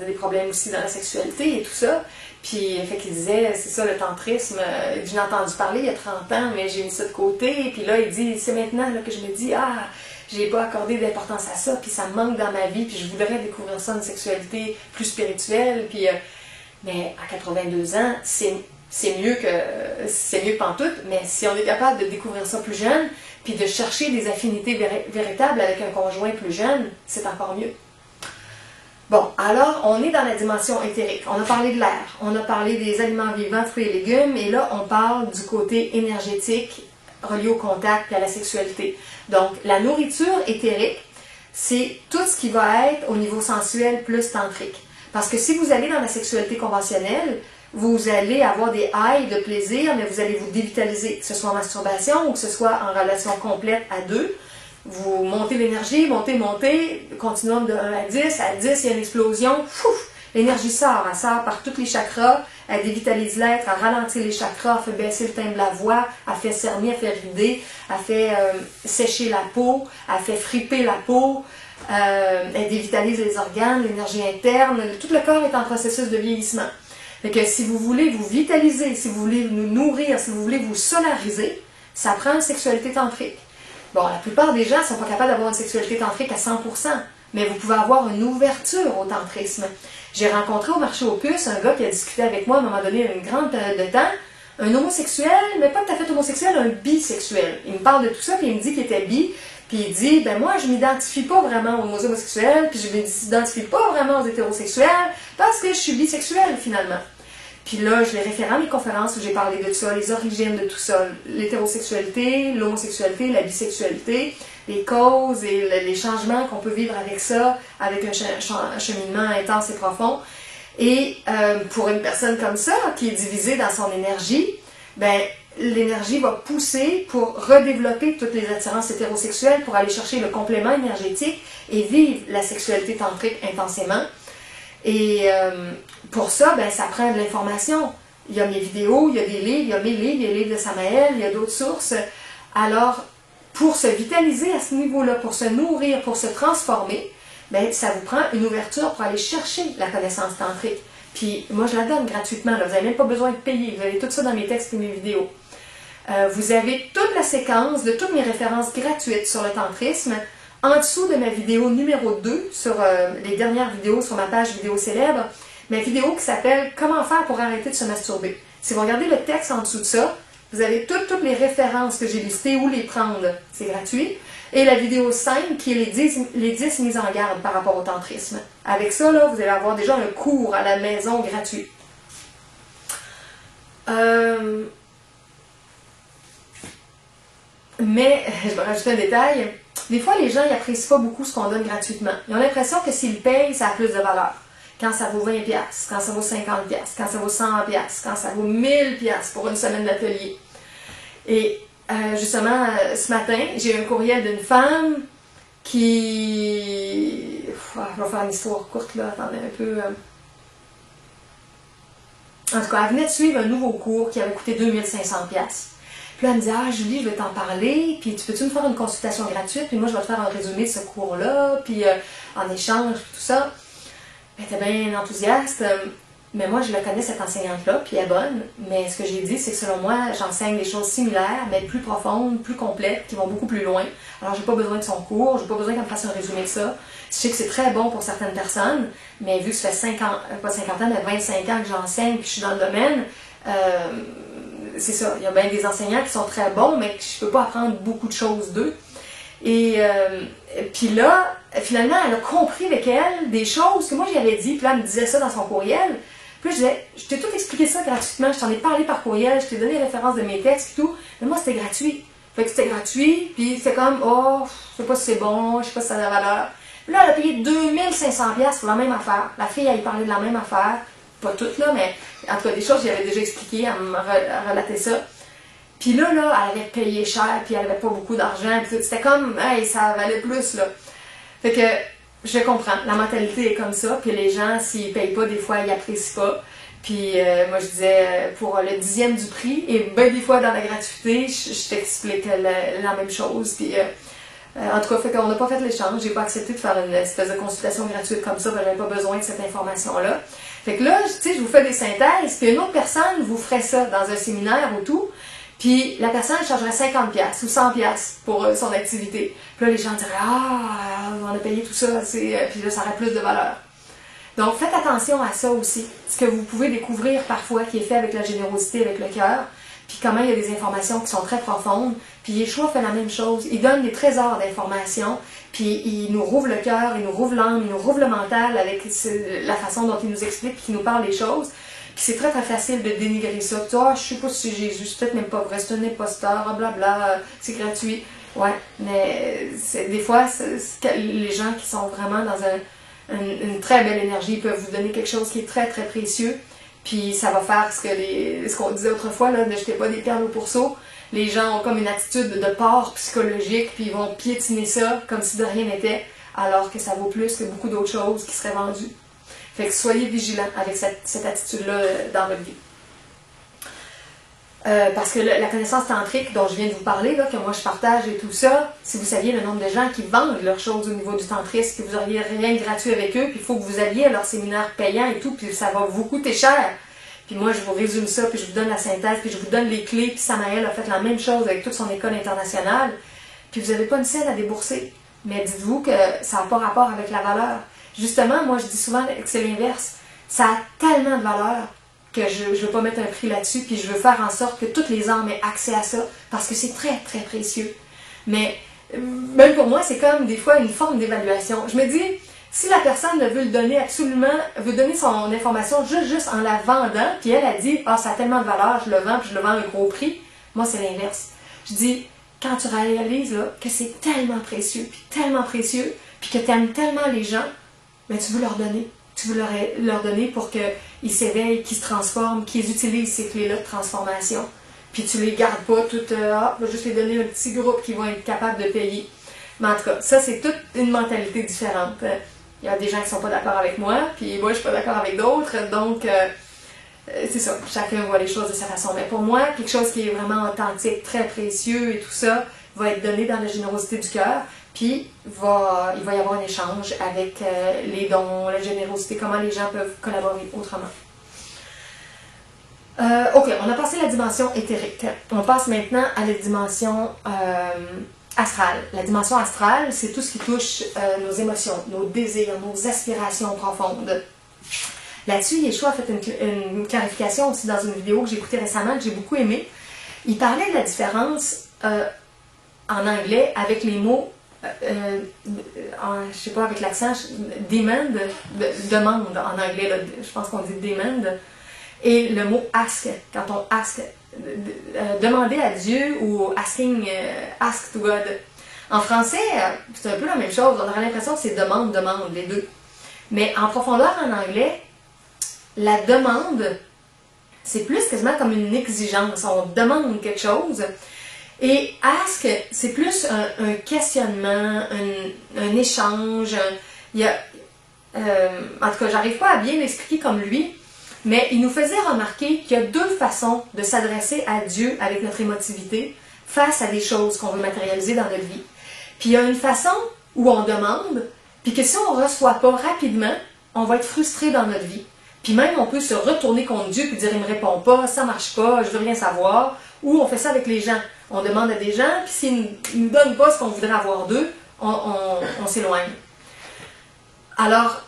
faisait des problèmes aussi dans la sexualité et tout ça. Puis, fait qu'il disait, c'est ça le tantrisme, j'en ai entendu parler il y a 30 ans, mais j'ai mis ça de côté. Puis là, il dit, c'est maintenant là, que je me dis, ah, j'ai pas accordé d'importance à ça, puis ça me manque dans ma vie, puis je voudrais découvrir ça, une sexualité plus spirituelle. Puis, mais à 82 ans, c'est mieux que pantoute, mais si on est capable de découvrir ça plus jeune, puis de chercher des affinités véritables avec un conjoint plus jeune, c'est encore mieux. Bon, alors, on est dans la dimension éthérique. On a parlé de l'air, on a parlé des aliments vivants, fruits et légumes, et là, on parle du côté énergétique relié au contact et à la sexualité. Donc, la nourriture éthérique, c'est tout ce qui va être au niveau sensuel plus tantrique. Parce que si vous allez dans la sexualité conventionnelle, vous allez avoir des highs de plaisir, mais vous allez vous dévitaliser, que ce soit en masturbation ou que ce soit en relation complète à deux. Vous montez l'énergie, montez, continuum de 1 à 10, à 10, il y a une explosion, l'énergie sort, elle sort par tous les chakras, elle dévitalise l'être, elle ralentit les chakras, elle fait baisser le timbre de la voix, elle fait cerner, elle fait rider, elle fait sécher la peau, elle fait friper la peau, elle dévitalise les organes, l'énergie interne, tout le corps est en processus de vieillissement. Fait que si vous voulez vous vitaliser, si vous voulez nous nourrir, si vous voulez vous solariser, ça prend une sexualité tantrique. Bon, la plupart des gens ne sont pas capables d'avoir une sexualité tantrique à 100%, mais vous pouvez avoir une ouverture au tantrisme. J'ai rencontré au marché aux puces un gars qui a discuté avec moi à un moment donné une grande période de temps, un homosexuel, mais pas tout à fait homosexuel, un bisexuel. Il me parle de tout ça, puis il me dit qu'il était bi, puis il dit, ben moi je m'identifie pas vraiment aux homosexuels, puis je m'identifie pas vraiment aux hétérosexuels, parce que je suis bisexuel finalement. Puis là, je les réfère à mes conférences où j'ai parlé de tout ça, les origines de tout ça, l'hétérosexualité, l'homosexualité, la bisexualité, les causes et les changements qu'on peut vivre avec ça, avec un cheminement intense et profond. Et pour une personne comme ça, qui est divisée dans son énergie, ben l'énergie va pousser pour redévelopper toutes les attirances hétérosexuelles, pour aller chercher le complément énergétique et vivre la sexualité tantrique intensément. Et pour ça, ben, ça prend de l'information. Il y a mes vidéos, il y a des livres, il y a mes livres, il y a les livres de Samael, il y a d'autres sources. Alors, pour se vitaliser à ce niveau-là, pour se nourrir, pour se transformer, ben, ça vous prend une ouverture pour aller chercher la connaissance tantrique. Puis, moi, je la donne gratuitement. Là. Vous n'avez même pas besoin de payer. Vous avez tout ça dans mes textes et mes vidéos. Vous avez toute la séquence de toutes mes références gratuites sur le tantrisme. En dessous de ma vidéo numéro 2, sur les dernières vidéos sur ma page vidéo célèbre, ma vidéo qui s'appelle « Comment faire pour arrêter de se masturber ». Si vous regardez le texte en dessous de ça, vous avez toutes les références que j'ai listées, où les prendre, c'est gratuit. Et la vidéo 5, qui est les 10 mises en garde par rapport au tantrisme. Avec ça, là, vous allez avoir déjà un cours à la maison gratuit. Mais, je vais rajouter un détail. Des fois, les gens n'apprécient pas beaucoup ce qu'on donne gratuitement. Ils ont l'impression que s'ils payent, ça a plus de valeur. Quand ça vaut 20$, quand ça vaut 50$, quand ça vaut 100$, quand ça vaut 1000$ pour une semaine d'atelier. Et justement, ce matin, j'ai eu un courriel d'une femme qui... je vais faire une histoire courte, là. Attendez un peu. En tout cas, elle venait de suivre un nouveau cours qui avait coûté 2500$. Puis là, elle me dit, ah Julie, je vais t'en parler, puis tu peux-tu me faire une consultation gratuite, puis moi je vais te faire un résumé de ce cours-là, puis en échange, puis tout ça. Elle était bien enthousiaste, mais moi je la connais cette enseignante-là, puis elle est bonne, mais ce que j'ai dit, c'est que selon moi, j'enseigne des choses similaires, mais plus profondes, plus complètes, qui vont beaucoup plus loin. Alors j'ai pas besoin de son cours, j'ai pas besoin qu'elle me fasse un résumé de ça. Je sais que c'est très bon pour certaines personnes, mais vu que ça fait 50, pas 50 ans, mais 25 ans que j'enseigne, puis je suis dans le domaine, c'est ça, il y a bien des enseignants qui sont très bons, mais je peux pas apprendre beaucoup de choses d'eux. Et puis là, finalement, elle a compris avec elle des choses que moi j'y avais dit, puis là, elle me disait ça dans son courriel. Puis là, je disais, je t'ai tout expliqué ça gratuitement, je t'en ai parlé par courriel, je t'ai donné les références de mes textes et tout, mais moi c'était gratuit. Fait que c'était gratuit, puis c'était comme, oh, je sais pas si c'est bon, je sais pas si ça a de la valeur. Puis là, elle a payé 2500$ pour la même affaire. La fille, elle y parlait de la même affaire. Pas toutes, là, mais en tout cas, des choses, j'y avais déjà expliqué, elle me relatait ça. Puis là, elle avait payé cher, puis elle avait pas beaucoup d'argent, puis c'était comme, hey, ça valait plus, là. Fait que, je comprends, la mentalité est comme ça, puis les gens, s'ils payent pas, des fois, ils apprécient pas. Puis moi, je disais, pour le 10e du prix, et bien des fois, dans la gratuité, je t'explique la même chose, puis En tout cas, fait qu'on n'a pas fait l'échange. J'ai pas accepté de faire une espèce de consultation gratuite comme ça, parce que j'avais pas besoin de cette information-là. Fait que là, tu sais, je vous fais des synthèses, puis une autre personne vous ferait ça dans un séminaire ou tout, puis la personne chargerait 50$ ou 100$ pour son activité. Puis là, les gens diraient, ah, on a payé tout ça, puis là, ça aurait plus de valeur. Donc, faites attention à ça aussi. Ce que vous pouvez découvrir parfois qui est fait avec la générosité, avec le cœur, puis comment il y a des informations qui sont très profondes. Puis Yeshua fait la même chose. Il donne des trésors d'informations, puis il nous rouvre le cœur, il nous rouvre l'âme, il nous rouvre le mental avec la façon dont il nous explique, puis qu'il nous parle des choses. Puis c'est très très facile de dénigrer ça. Ah, je sais pas si c'est Jésus, c'est peut-être même pas vrai, c'est un imposteur, blablabla, c'est gratuit. Ouais, mais des fois, les gens qui sont vraiment dans une très belle énergie peuvent vous donner quelque chose qui est très très précieux. Puis ça va faire ce qu'on disait autrefois, là, ne jetez pas des perles au pourceau. Les gens ont comme une attitude de porc psychologique, puis ils vont piétiner ça comme si de rien n'était, alors que ça vaut plus que beaucoup d'autres choses qui seraient vendues. Fait que soyez vigilants avec cette attitude-là dans votre vie. Parce que la connaissance tantrique dont je viens de vous parler, là, que moi je partage et tout ça, si vous saviez le nombre de gens qui vendent leurs choses au niveau du tantrisme, que vous n'auriez rien de gratuit avec eux, puis il faut que vous alliez à leur séminaire payant et tout, puis ça va vous coûter cher. Puis moi, je vous résume ça, puis je vous donne la synthèse, puis je vous donne les clés, puis Samaël a fait la même chose avec toute son école internationale, puis vous n'avez pas une scène à débourser. Mais dites-vous que ça n'a pas rapport avec la valeur. Justement, moi, je dis souvent que c'est l'inverse. Ça a tellement de valeur que je ne veux pas mettre un prix là-dessus, puis je veux faire en sorte que toutes les âmes aient accès à ça, parce que c'est très, très précieux. Mais même pour moi, c'est comme des fois une forme d'évaluation. Je me dis, si la personne veut le donner absolument, veut donner son information juste en la vendant, puis elle a dit, ah, ça a tellement de valeur, je le vends, puis je le vends à un gros prix, moi, c'est l'inverse. Je dis, quand tu réalises là, que c'est tellement précieux, puis que tu aimes tellement les gens, ben, tu veux leur donner. Tu veux leur donner pour qu'ils s'éveillent, qu'ils se transforment, qu'ils utilisent ces clés-là de transformation. Puis tu les gardes pas toutes, tu vas juste les donner à un petit groupe qui vont être capables de payer. Mais en tout cas, ça c'est toute une mentalité différente. Il y a des gens qui sont pas d'accord avec moi, puis moi je suis pas d'accord avec d'autres, donc c'est ça, chacun voit les choses de sa façon. Mais pour moi, quelque chose qui est vraiment authentique, très précieux et tout ça, va être donné dans la générosité du cœur. Puis, il va y avoir un échange avec les dons, la générosité, comment les gens peuvent collaborer autrement. Ok, on a passé la dimension éthérique. On passe maintenant à la dimension astrale. La dimension astrale, c'est tout ce qui touche nos émotions, nos désirs, nos aspirations profondes. Là-dessus, Yeshua a fait une clarification aussi dans une vidéo que j'ai écoutée récemment, que j'ai beaucoup aimée. Il parlait de la différence en anglais avec les mots je sais pas, avec l'accent, demand, demande en anglais, là, je pense qu'on dit demand, et le mot ask, quand on ask, demander à Dieu ou asking, ask to God. En français, c'est un peu la même chose, on aurait l'impression que c'est demande, les deux. Mais en profondeur en anglais, la demande, c'est plus quasiment comme une exigence, on demande quelque chose. Et ask, c'est plus un questionnement, un échange. En tout cas, j'arrive pas à bien l'expliquer comme lui, mais il nous faisait remarquer qu'il y a deux façons de s'adresser à Dieu avec notre émotivité face à des choses qu'on veut matérialiser dans notre vie. Puis il y a une façon où on demande, puis que si on ne reçoit pas rapidement, on va être frustré dans notre vie. Puis même, on peut se retourner contre Dieu puis dire « il me répond pas, ça marche pas, je veux rien savoir ». Ou on fait ça avec les gens. On demande à des gens, puis s'ils ne nous donnent pas ce qu'on voudrait avoir d'eux, on s'éloigne. Alors...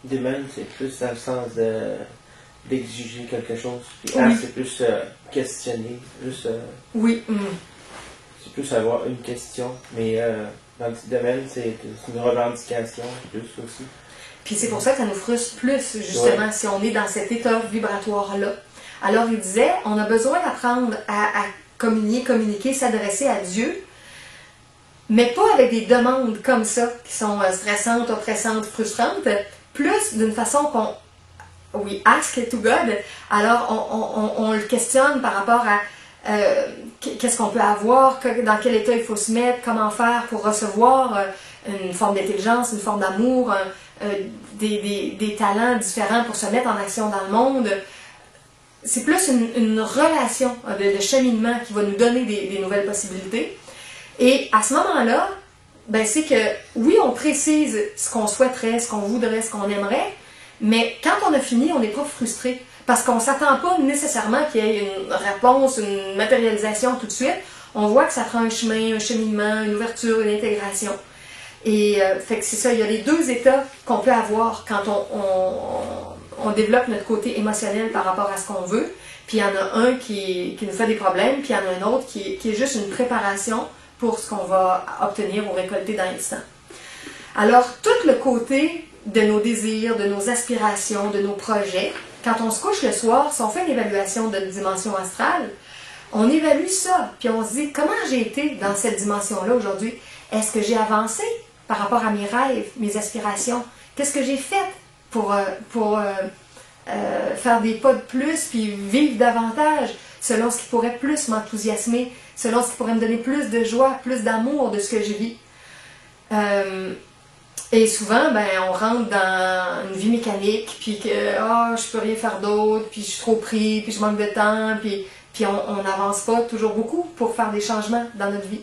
Demande, c'est plus dans le sens d'exiger quelque chose. Puis oui. C'est plus questionner. Juste, oui. C'est plus avoir une question. Mais dans le petit domaine, c'est une revendication plus aussi. Puis c'est pour ça que ça nous frustre plus, justement, si on est dans cet état vibratoire-là. Alors, il disait, on a besoin d'apprendre à communiquer, s'adresser à Dieu, mais pas avec des demandes comme ça, qui sont stressantes, oppressantes, frustrantes, plus d'une façon qu'on, oui, ask to God. Alors, on le questionne par rapport à qu'est-ce qu'on peut avoir, dans quel état il faut se mettre, comment faire pour recevoir une forme d'intelligence, une forme d'amour, des talents différents pour se mettre en action dans le monde. C'est plus une relation de cheminement qui va nous donner des nouvelles possibilités. Et à ce moment-là, ben c'est que, oui, on précise ce qu'on souhaiterait, ce qu'on voudrait, ce qu'on aimerait, mais quand on a fini, on n'est pas frustré. Parce qu'on ne s'attend pas nécessairement qu'il y ait une réponse, une matérialisation tout de suite. On voit que ça prend un chemin, un cheminement, une ouverture, une intégration. Et fait que c'est ça, il y a les deux états qu'on peut avoir quand on développe notre côté émotionnel par rapport à ce qu'on veut. Puis il y en a un qui nous fait des problèmes, puis il y en a un autre qui est juste une préparation pour ce qu'on va obtenir ou récolter dans l'instant. Alors, tout le côté de nos désirs, de nos aspirations, de nos projets, quand on se couche le soir, si on fait une évaluation de dimension astrale, on évalue ça, puis on se dit, comment j'ai été dans cette dimension-là aujourd'hui? Est-ce que j'ai avancé par rapport à mes rêves, mes aspirations? Qu'est-ce que j'ai fait pour faire des pas de plus, puis vivre davantage, selon ce qui pourrait plus m'enthousiasmer, selon ce qui pourrait me donner plus de joie, plus d'amour de ce que je vis. Et souvent, ben, on rentre dans une vie mécanique, puis que je peux rien faire d'autre, puis je suis trop pris, puis je manque de temps, puis on n'avance pas toujours beaucoup pour faire des changements dans notre vie.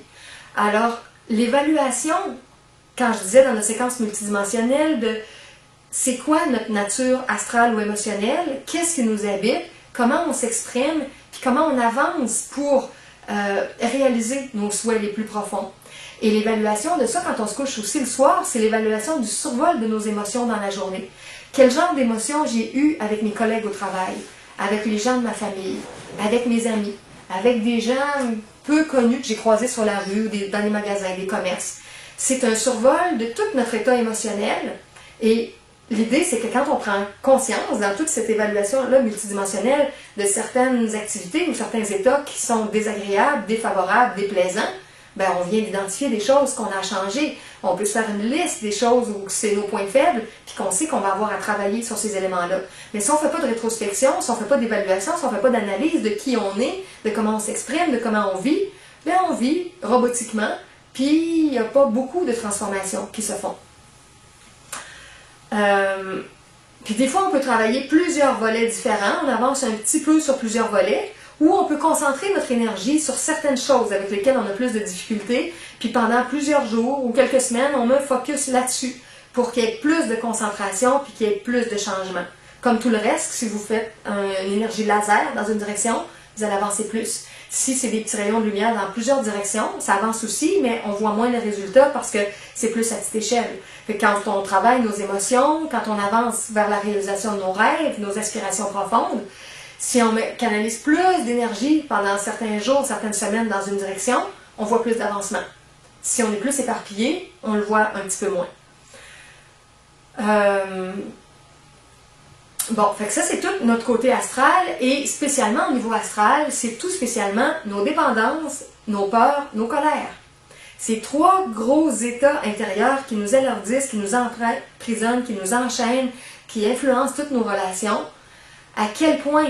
Alors, l'évaluation, quand je disais dans notre séquence multidimensionnelle, de c'est quoi notre nature astrale ou émotionnelle, qu'est-ce qui nous habite, comment on s'exprime, puis comment on avance pour réaliser nos souhaits les plus profonds. Et l'évaluation de ça, quand on se couche aussi le soir, c'est l'évaluation du survol de nos émotions dans la journée. Quel genre d'émotions j'ai eu avec mes collègues au travail, avec les gens de ma famille, avec mes amis, avec des gens peu connus que j'ai croisés sur la rue, dans les magasins, des commerces. C'est un survol de tout notre état émotionnel. Et l'idée, c'est que quand on prend conscience dans toute cette évaluation-là multidimensionnelle de certaines activités ou certains états qui sont désagréables, défavorables, déplaisants, ben on vient d'identifier des choses qu'on a changées. On peut se faire une liste des choses où c'est nos points faibles, puis qu'on sait qu'on va avoir à travailler sur ces éléments-là. Mais si on ne fait pas de rétrospection, si on ne fait pas d'évaluation, si on ne fait pas d'analyse de qui on est, de comment on s'exprime, de comment on vit, ben on vit robotiquement, puis il n'y a pas beaucoup de transformations qui se font. Puis des fois, on peut travailler plusieurs volets différents, on avance un petit peu sur plusieurs volets, ou on peut concentrer notre énergie sur certaines choses avec lesquelles on a plus de difficultés, puis pendant plusieurs jours ou quelques semaines, on met un focus là-dessus pour qu'il y ait plus de concentration puis qu'il y ait plus de changement. Comme tout le reste, si vous faites une énergie laser dans une direction, vous allez avancer plus. Si c'est des petits rayons de lumière dans plusieurs directions, ça avance aussi, mais on voit moins les résultats parce que c'est plus à petite échelle. Fait que quand on travaille nos émotions, quand on avance vers la réalisation de nos rêves, nos aspirations profondes, si on canalise plus d'énergie pendant certains jours, certaines semaines dans une direction, on voit plus d'avancement. Si on est plus éparpillé, on le voit un petit peu moins. Bon, fait que ça c'est tout notre côté astral, et spécialement au niveau astral, c'est tout spécialement nos dépendances, nos peurs, nos colères. Ces trois gros états intérieurs qui nous alourdissent, qui nous emprisonnent, qui nous enchaînent, qui influencent toutes nos relations. À quel point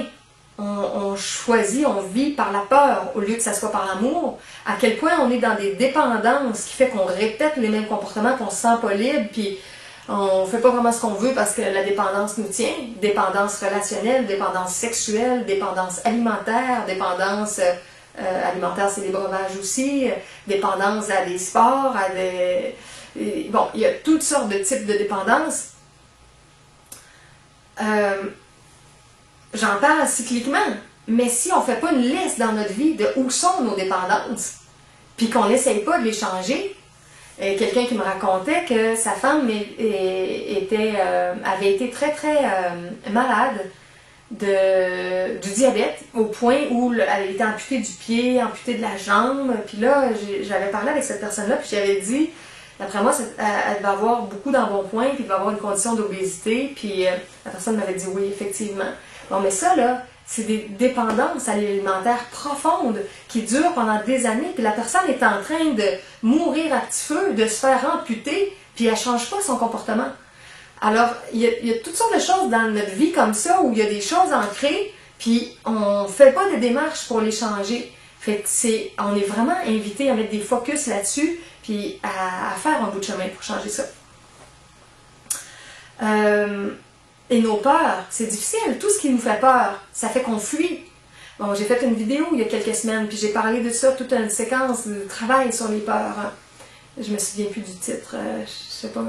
on choisit, on vit par la peur au lieu que ça soit par l'amour, à quel point on est dans des dépendances qui fait qu'on répète les mêmes comportements, qu'on se sent pas libre, puis on fait pas vraiment ce qu'on veut parce que la dépendance nous tient, dépendance relationnelle, dépendance sexuelle, dépendance alimentaire, dépendance alimentaire c'est des breuvages aussi, dépendance à des sports, à des... Bon, il y a toutes sortes de types de dépendances. J'en parle cycliquement, mais si on ne fait pas une liste dans notre vie de où sont nos dépendances, puis qu'on n'essaye pas de les changer, quelqu'un qui me racontait que sa femme avait été très très malade du diabète, au point où elle était amputée du pied, amputée de la jambe, puis là j'avais parlé avec cette personne-là, puis j'avais dit, d'après moi, elle va avoir beaucoup d'embonpoint, puis il va avoir une condition d'obésité, puis la personne m'avait dit oui, effectivement. Bon, mais ça, là, c'est des dépendances alimentaires profondes qui durent pendant des années, puis la personne est en train de mourir à petit feu, de se faire amputer, puis elle ne change pas son comportement. Alors, il y a toutes sortes de choses dans notre vie comme ça, où il y a des choses ancrées, puis on ne fait pas de démarches pour les changer. Fait que on est vraiment invité à mettre des focus là-dessus, puis à faire un bout de chemin pour changer ça. Et nos peurs, c'est difficile. Tout ce qui nous fait peur, ça fait qu'on fuit. Bon, j'ai fait une vidéo il y a quelques semaines, puis j'ai parlé de ça, toute une séquence de travail sur les peurs. Je me souviens plus du titre. Je sais pas,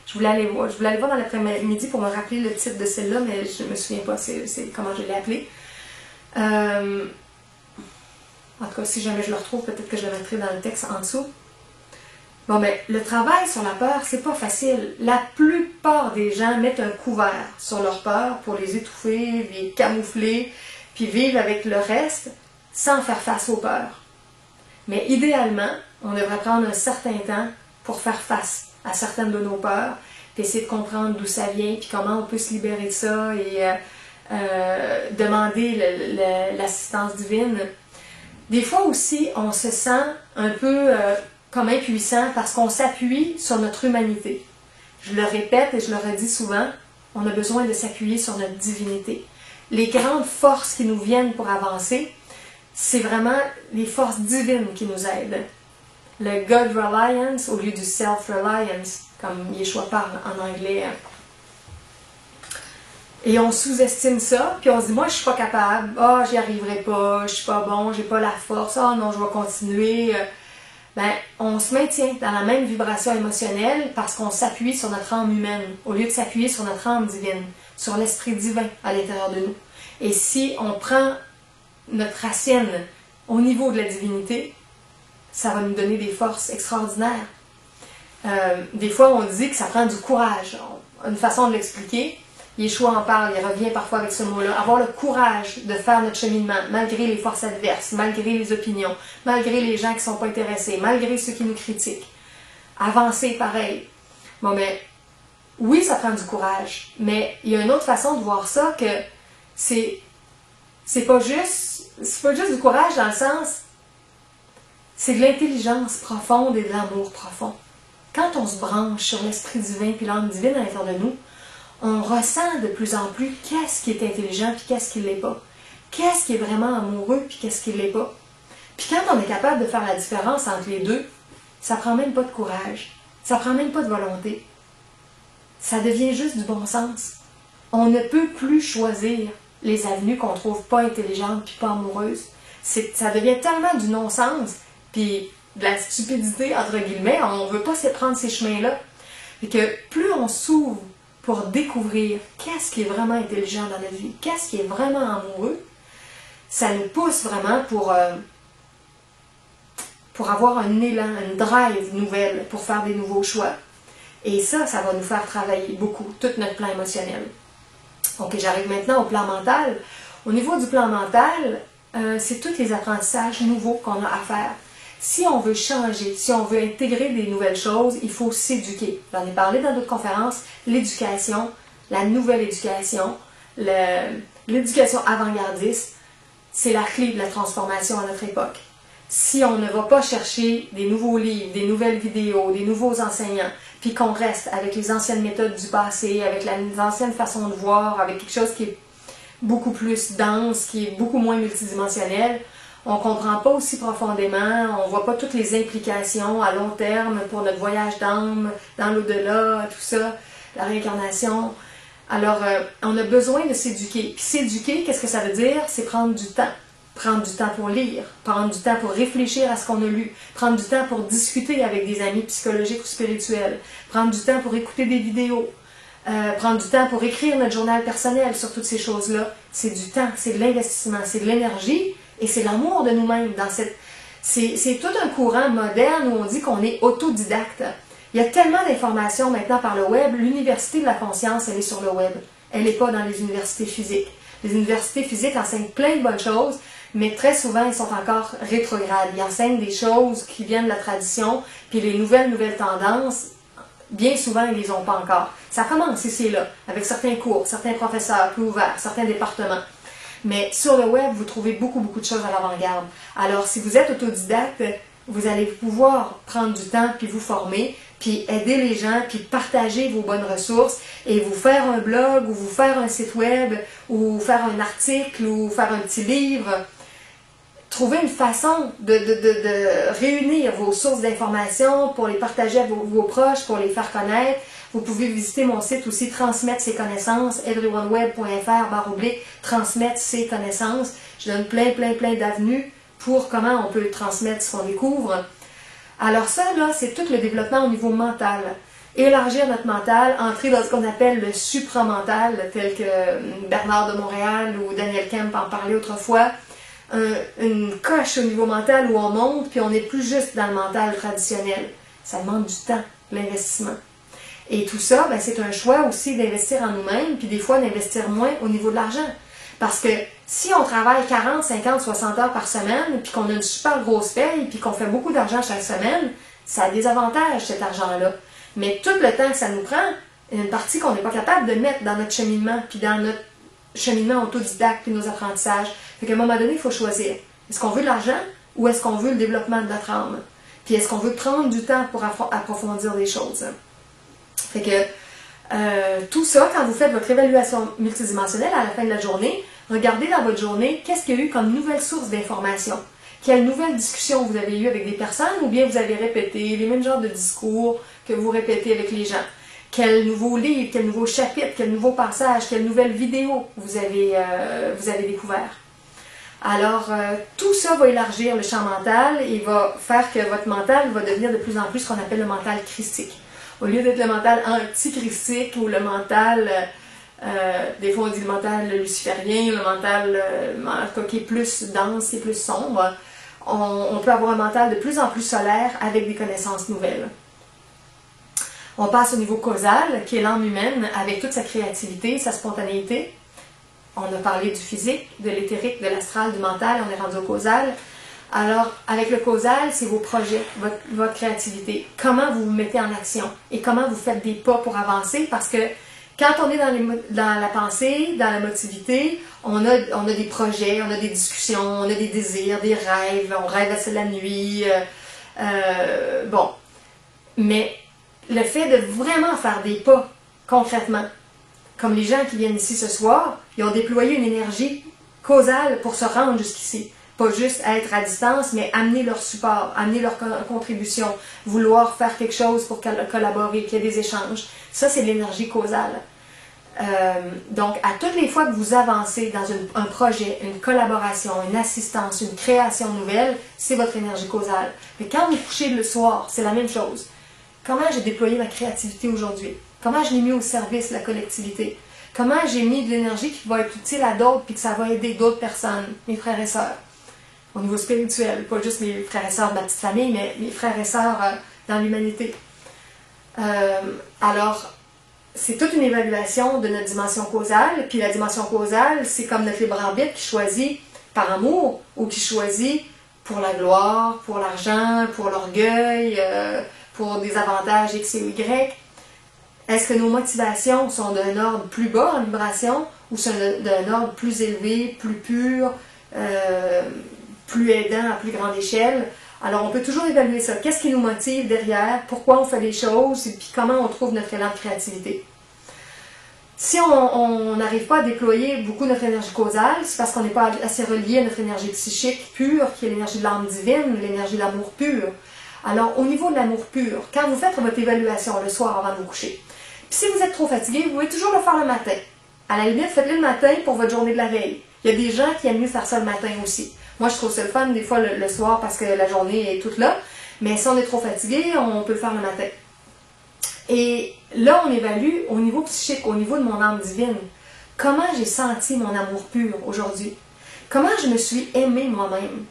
je voulais aller voir. Je voulais aller voir dans l'après-midi pour me rappeler le titre de celle-là, mais je me souviens pas c'est comment je l'ai appelée. En tout cas, si jamais je le retrouve, peut-être que je le mettrai dans le texte en dessous. Bon, mais le travail sur la peur, c'est pas facile. La plupart des gens mettent un couvert sur leur peur pour les étouffer, les camoufler, puis vivre avec le reste sans faire face aux peurs. Mais idéalement, on devrait prendre un certain temps pour faire face à certaines de nos peurs, puis essayer de comprendre d'où ça vient, puis comment on peut se libérer de ça et demander l'assistance divine. Des fois aussi, on se sent un peu comme impuissant parce qu'on s'appuie sur notre humanité. Je le répète et je le redis souvent, on a besoin de s'appuyer sur notre divinité. Les grandes forces qui nous viennent pour avancer, c'est vraiment les forces divines qui nous aident. Le God Reliance au lieu du Self Reliance, comme Yeshua parle en anglais. Et on sous-estime ça, puis on se dit, moi je suis pas capable, j'y arriverai pas, je suis pas bon, j'ai pas la force, non, je vais continuer. Ben, on se maintient dans la même vibration émotionnelle parce qu'on s'appuie sur notre âme humaine, au lieu de s'appuyer sur notre âme divine, sur l'esprit divin à l'intérieur de nous. Et si on prend notre racine au niveau de la divinité, ça va nous donner des forces extraordinaires. Des fois, on dit que ça prend du courage. Une façon de l'expliquer, Yeshua en parle, il revient parfois avec ce mot-là. Avoir le courage de faire notre cheminement, malgré les forces adverses, malgré les opinions, malgré les gens qui ne sont pas intéressés, malgré ceux qui nous critiquent. Avancer pareil. Bon, mais oui, ça prend du courage, mais il y a une autre façon de voir ça que c'est pas juste du courage dans le sens, c'est de l'intelligence profonde et de l'amour profond. Quand on se branche sur l'esprit divin puis l'âme divine à l'intérieur de nous, on ressent de plus en plus qu'est-ce qui est intelligent puis qu'est-ce qui ne l'est pas. Qu'est-ce qui est vraiment amoureux puis qu'est-ce qui ne l'est pas. Puis quand on est capable de faire la différence entre les deux, ça prend même pas de courage. Ça prend même pas de volonté. Ça devient juste du bon sens. On ne peut plus choisir les avenues qu'on trouve pas intelligentes puis pas amoureuses. Ça devient tellement du non-sens puis de la stupidité, entre guillemets. On ne veut pas se prendre ces chemins-là. Et que plus on s'ouvre pour découvrir qu'est-ce qui est vraiment intelligent dans notre vie, qu'est-ce qui est vraiment amoureux, ça nous pousse vraiment pour avoir un élan, une drive nouvelle, pour faire des nouveaux choix. Et ça va nous faire travailler beaucoup, tout notre plan émotionnel. Ok, j'arrive maintenant au plan mental. Au niveau du plan mental, c'est tous les apprentissages nouveaux qu'on a à faire. Si on veut changer, si on veut intégrer des nouvelles choses, il faut s'éduquer. J'en ai parlé dans d'autres conférences, l'éducation, la nouvelle éducation, l'éducation avant-gardiste, c'est la clé de la transformation à notre époque. Si on ne va pas chercher des nouveaux livres, des nouvelles vidéos, des nouveaux enseignants, puis qu'on reste avec les anciennes méthodes du passé, avec les anciennes façons de voir, avec quelque chose qui est beaucoup plus dense, qui est beaucoup moins multidimensionnel, on ne comprend pas aussi profondément, on ne voit pas toutes les implications à long terme pour notre voyage d'âme, dans l'au-delà, tout ça, la réincarnation. Alors, on a besoin de s'éduquer. Puis s'éduquer, qu'est-ce que ça veut dire? C'est prendre du temps. Prendre du temps pour lire, prendre du temps pour réfléchir à ce qu'on a lu, prendre du temps pour discuter avec des amis psychologiques ou spirituels, prendre du temps pour écouter des vidéos, prendre du temps pour écrire notre journal personnel sur toutes ces choses-là. C'est du temps, c'est de l'investissement, c'est de l'énergie et c'est l'amour de nous-mêmes. C'est tout un courant moderne où on dit qu'on est autodidacte. Il y a tellement d'informations maintenant par le web. L'université de la conscience, elle est sur le web. Elle n'est pas dans les universités physiques. Les universités physiques enseignent plein de bonnes choses, mais très souvent, ils sont encore rétrogrades. Ils enseignent des choses qui viennent de la tradition, puis les nouvelles tendances, bien souvent, ils ne les ont pas encore. Ça commence ici et là, avec certains cours, certains professeurs plus ouverts, certains départements. Mais sur le web, vous trouvez beaucoup de choses à l'avant-garde. Alors, si vous êtes autodidacte, vous allez pouvoir prendre du temps, puis vous former, puis aider les gens, puis partager vos bonnes ressources, et vous faire un blog, ou vous faire un site web, ou faire un article, ou faire un petit livre. Trouver une façon de réunir vos sources d'informations pour les partager à vos proches, pour les faire connaître. Vous pouvez visiter mon site aussi, transmettre ses connaissances, everyoneWeb.fr/transmettre ses connaissances. Je donne plein d'avenues pour comment on peut transmettre ce qu'on découvre. Alors ça, là, c'est tout le développement au niveau mental. Élargir notre mental, entrer dans ce qu'on appelle le supramental, tel que Bernard de Montréal ou Daniel Kemp en parlait autrefois. Une coche au niveau mental où on monte, puis on n'est plus juste dans le mental traditionnel. Ça demande du temps, l'investissement. Et tout ça, ben, c'est un choix aussi d'investir en nous-mêmes, puis des fois d'investir moins au niveau de l'argent. Parce que si on travaille 40, 50, 60 heures par semaine, puis qu'on a une super grosse paye, puis qu'on fait beaucoup d'argent chaque semaine, ça a des avantages, cet argent-là. Mais tout le temps que ça nous prend, il y a une partie qu'on n'est pas capable de mettre dans notre cheminement, puis dans notre cheminement autodidacte, puis nos apprentissages. Fait qu'à un moment donné, il faut choisir. Est-ce qu'on veut de l'argent ou est-ce qu'on veut le développement de notre âme? Puis est-ce qu'on veut prendre du temps pour approfondir les choses? Fait que tout ça, quand vous faites votre évaluation multidimensionnelle à la fin de la journée, regardez dans votre journée qu'est-ce qu'il y a eu comme nouvelle source d'information. Quelle nouvelle discussion vous avez eue avec des personnes ou bien vous avez répété les mêmes genres de discours que vous répétez avec les gens. Quel nouveau livre, quel nouveau chapitre, quel nouveau passage, quelle nouvelle vidéo vous avez découvert. Alors, tout ça va élargir le champ mental et va faire que votre mental va devenir de plus en plus ce qu'on appelle le mental christique. Au lieu d'être le mental anti-christique ou le mental, des fois on dit le mental luciférien, le mental qui est plus dense, qui est plus sombre, on peut avoir un mental de plus en plus solaire avec des connaissances nouvelles. On passe au niveau causal, qui est l'âme humaine, avec toute sa créativité, sa spontanéité. On a parlé du physique, de l'éthérique, de l'astral, du mental, on est rendu au causal. Alors, avec le causal, c'est vos projets, votre créativité. Comment vous vous mettez en action et comment vous faites des pas pour avancer, parce que quand on est dans la pensée, dans la motivité, on a des projets, on a des discussions, on a des désirs, des rêves, on rêve à la nuit. Bon. Mais le fait de vraiment faire des pas concrètement, comme les gens qui viennent ici ce soir, ils ont déployé une énergie causale pour se rendre jusqu'ici. Pas juste être à distance, mais amener leur support, amener leur contribution, vouloir faire quelque chose pour collaborer, qu'il y ait des échanges. Ça, c'est l'énergie causale. Donc, à toutes les fois que vous avancez dans un projet, une collaboration, une assistance, une création nouvelle, c'est votre énergie causale. Mais quand vous couchez le soir, c'est la même chose. Comment j'ai déployé ma créativité aujourd'hui? Comment je l'ai mis au service de la collectivité? Comment j'ai mis de l'énergie qui va être utile à d'autres puis que ça va aider d'autres personnes, mes frères et sœurs? Au niveau spirituel, pas juste mes frères et sœurs de ma petite famille, mais mes frères et sœurs dans l'humanité. Alors, c'est toute une évaluation de notre dimension causale, puis la dimension causale, c'est comme notre libre arbitre qui choisit par amour ou qui choisit pour la gloire, pour l'argent, pour l'orgueil, pour des avantages X et Y. Est-ce que nos motivations sont d'un ordre plus bas en vibration ou sont d'un ordre plus élevé, plus pur, plus aidant à plus grande échelle? Alors, on peut toujours évaluer ça. Qu'est-ce qui nous motive derrière? Pourquoi on fait les choses? Et puis, comment on trouve notre élan de créativité? Si on n'arrive pas à déployer beaucoup notre énergie causale, c'est parce qu'on n'est pas assez relié à notre énergie psychique pure, qui est l'énergie de l'âme divine, l'énergie de l'amour pur. Alors, au niveau de l'amour pur, quand vous faites votre évaluation le soir avant de vous coucher, puis si vous êtes trop fatigué, vous pouvez toujours le faire le matin. À la limite, faites-le le matin pour votre journée de la veille. Il y a des gens qui aiment mieux faire ça le matin aussi. Moi, je trouve ça le fun des fois le soir parce que la journée est toute là. Mais si on est trop fatigué, on peut le faire le matin. Et là, on évalue au niveau psychique, au niveau de mon âme divine, comment j'ai senti mon amour pur aujourd'hui. Comment je me suis aimée moi-même.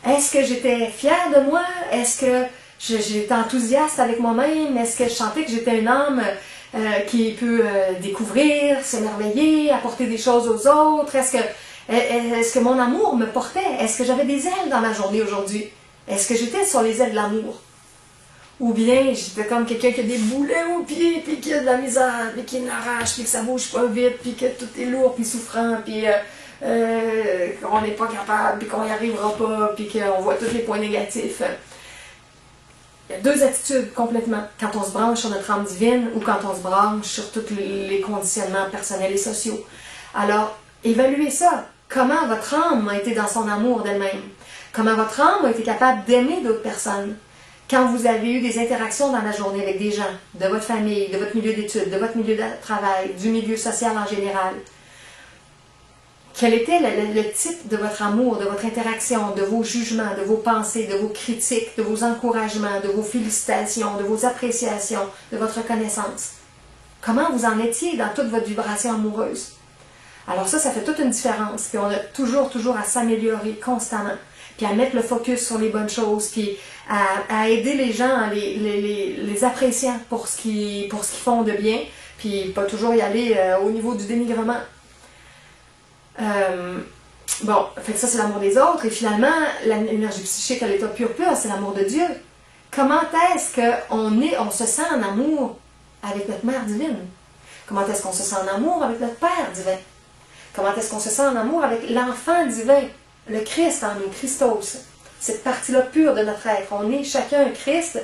Est-ce que j'étais fière de moi? Est-ce que j'étais enthousiaste avec moi-même? Est-ce que je sentais que j'étais une âme qui peut découvrir, s'émerveiller, apporter des choses aux autres? Est-ce que mon amour me portait? Est-ce que j'avais des ailes dans ma journée aujourd'hui? Est-ce que j'étais sur les ailes de l'amour? Ou bien j'étais comme quelqu'un qui a des boulets aux pieds, puis qui a de la misère, puis qui n'arrache, puis que ça bouge pas vite, puis que tout est lourd, puis souffrant, puis qu'on n'est pas capable, puis qu'on n'y arrivera pas, puis qu'on voit tous les points négatifs. Il y a deux attitudes complètement. Quand on se branche sur notre âme divine ou quand on se branche sur tous les conditionnements personnels et sociaux. Alors, évaluez ça. Comment votre âme a été dans son amour d'elle-même? Comment votre âme a été capable d'aimer d'autres personnes? Quand vous avez eu des interactions dans la journée avec des gens, de votre famille, de votre milieu d'études, de votre milieu de travail, du milieu social en général, quel était le type de votre amour, de votre interaction, de vos jugements, de vos pensées, de vos critiques, de vos encouragements, de vos félicitations, de vos appréciations, de votre reconnaissance? Comment vous en étiez dans toute votre vibration amoureuse? Alors ça fait toute une différence. Puis on a toujours à s'améliorer constamment. Puis à mettre le focus sur les bonnes choses, puis à aider les gens, les appréciant pour ce qu'ils font de bien, puis pas toujours y aller au niveau du dénigrement. Bon, fait que ça c'est l'amour des autres, et finalement, l'énergie psychique à l'état pur, c'est l'amour de Dieu. Comment est-ce qu'on se sent en amour avec notre Mère divine? Comment est-ce qu'on se sent en amour avec notre Père divin? Comment est-ce qu'on se sent en amour avec l'enfant divin, le Christ en nous, Christos, cette partie-là pure de notre être? On est chacun un Christ,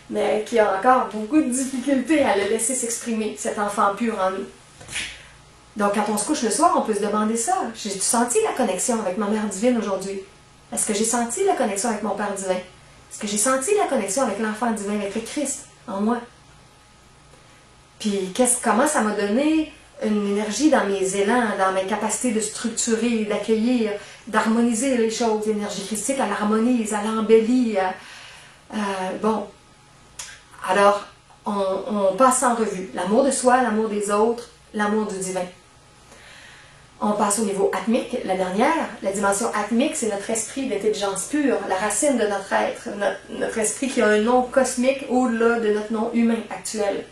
mais qui a encore beaucoup de difficultés à le laisser s'exprimer, cet enfant pur en nous. Donc, quand on se couche le soir, on peut se demander ça. J'ai-tu senti la connexion avec ma Mère divine aujourd'hui? Est-ce que j'ai senti la connexion avec mon Père divin? Est-ce que j'ai senti la connexion avec l'enfant divin, avec le Christ en moi? Puis, comment ça m'a donné une énergie dans mes élans, dans mes capacités de structurer, d'accueillir, d'harmoniser les choses. L'énergie christique, elle harmonise, elle embellit. Bon. Alors, on passe en revue l'amour de soi, l'amour des autres, l'amour du divin. On passe au niveau atmique, la dernière. La dimension atmique, c'est notre esprit d'intelligence pure, la racine de notre être, notre esprit qui a un nom cosmique au-delà de notre nom humain actuel.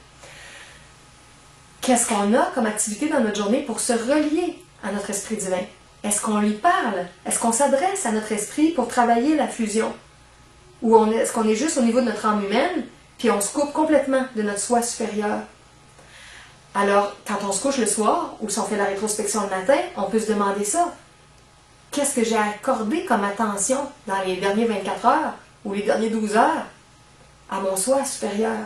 Qu'est-ce qu'on a comme activité dans notre journée pour se relier à notre esprit divin? Est-ce qu'on lui parle? Est-ce qu'on s'adresse à notre esprit pour travailler la fusion? Ou est-ce qu'on est juste au niveau de notre âme humaine, puis on se coupe complètement de notre soi supérieur? Alors, quand on se couche le soir, ou si on fait la rétrospection le matin, on peut se demander ça. Qu'est-ce que j'ai accordé comme attention dans les dernières 24 heures, ou les dernières 12 heures, à mon soi supérieur?